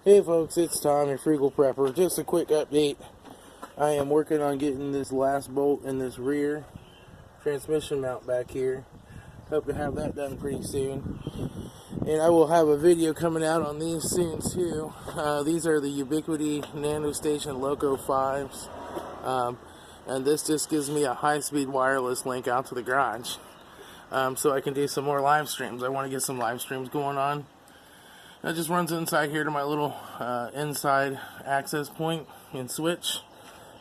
Hey folks, it's Tom, your Frugal Prepper. Just a quick update. I am working on getting this last bolt in this rear transmission mount back here. Hope to have that done pretty soon. And I will have a video coming out on these soon too. These are the Ubiquiti NanoStation Loco 5s. And this just gives me a high-speed wireless link out to the garage. So I can do some more live streams. I want to get some live streams going on. That just runs inside here to my little inside access point and switch,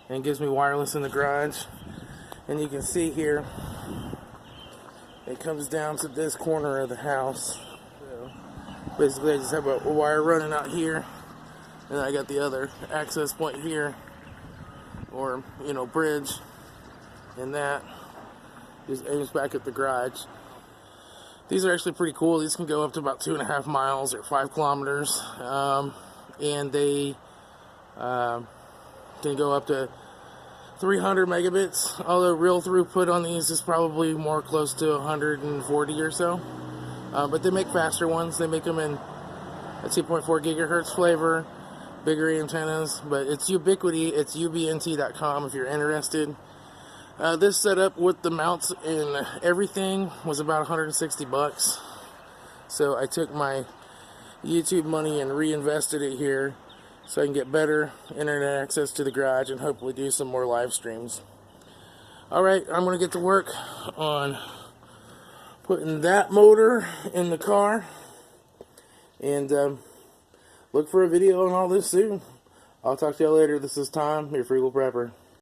and gives me wireless in the garage. And you can see here, it comes down to this corner of the house. So basically I just have a wire running out here, and I got the other access point here, or bridge, and that just aims back at the garage. These are actually pretty cool. These can go up to about 2.5 miles or 5 kilometers. And they can go up to 300 megabits. Although real throughput on these is probably more close to 140 or so. But they make faster ones. They make them in a 2.4 gigahertz flavor, bigger antennas. But it's Ubiquiti. It's ubnt.com if you're interested. This setup with the mounts and everything was about 160 bucks. So I took my YouTube money and reinvested it here so I can get better internet access to the garage and hopefully do some more live streams. Alright, I'm going to get to work on putting that motor in the car, and look for a video on all this soon. I'll talk to y'all later. This is Tom, your Frugal Prepper.